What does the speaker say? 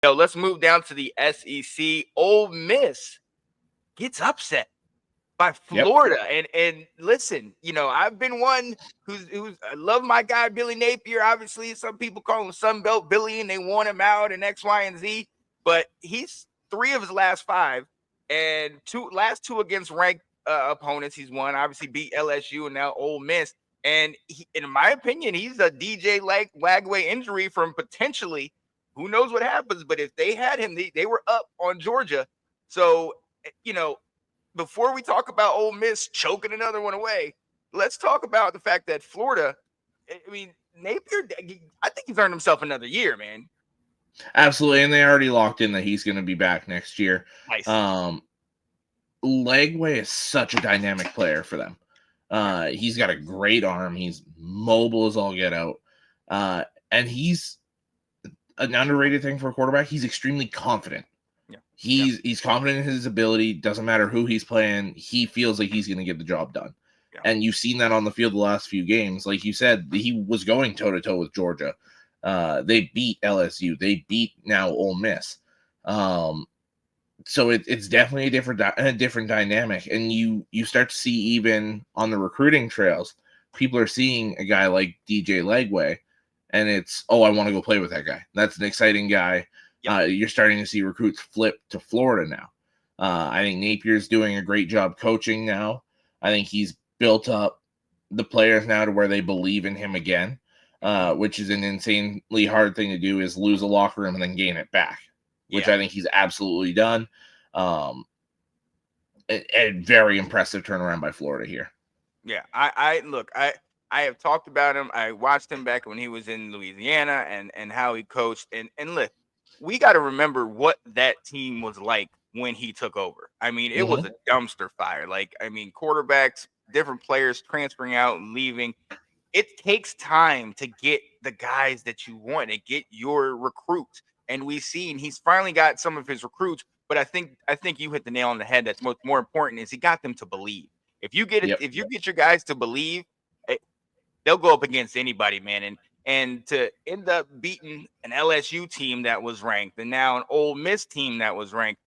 Yo, let's move down to the SEC. Ole Miss gets upset by Yep. Florida. And listen, I've been one who's I love my guy Billy Napier. Obviously, some people call him Sunbelt Billy, and they want him out and X, Y, and Z. But he's 3 of his last 5, and last 2 against ranked opponents. He's won. Obviously, beat LSU and now Ole Miss. And in my opinion, he's a DJ Lagway injury from potentially. Who knows what happens? But if they had him, they were up on Georgia. So before we talk about Ole Miss choking another one away, let's talk about the fact that Florida, I mean, Napier, I think he's earned himself another year, man. Absolutely, and they already locked in that he's going to be back next year. Nice. Legway is such a dynamic player for them. He's got a great arm. He's mobile as all get out. And he's an underrated thing for a quarterback. He's extremely confident. He's confident in his ability. Doesn't matter who he's playing. He feels like he's going to get the job done. Yeah. And you've seen that on the field the last few games. Like you said, he was going toe-to-toe with Georgia. They beat LSU. They beat now Ole Miss. So it's definitely a different dynamic. And you start to see even on the recruiting trails, people are seeing a guy like DJ Legway, and it's, I want to go play with that guy. That's an exciting guy. Yep. You're starting to see recruits flip to Florida now. I think Napier's doing a great job coaching now. I think he's built up the players now to where they believe in him again, which is an insanely hard thing to do, is lose a locker room and then gain it back, which I think he's absolutely done. A very impressive turnaround by Florida here. Yeah, I have talked about him. I watched him back when he was in Louisiana and how he coached. And look, we got to remember what that team was like when he took over. I mean, it was a dumpster fire. Quarterbacks, different players transferring out and leaving. It takes time to get the guys that you want, to get your recruits. And we've seen he's finally got some of his recruits. But I think you hit the nail on the head. That's more important, is he got them to believe. If you get if you get your guys to believe, they'll go up against anybody, man. And to end up beating an LSU team that was ranked, and now an Ole Miss team that was ranked,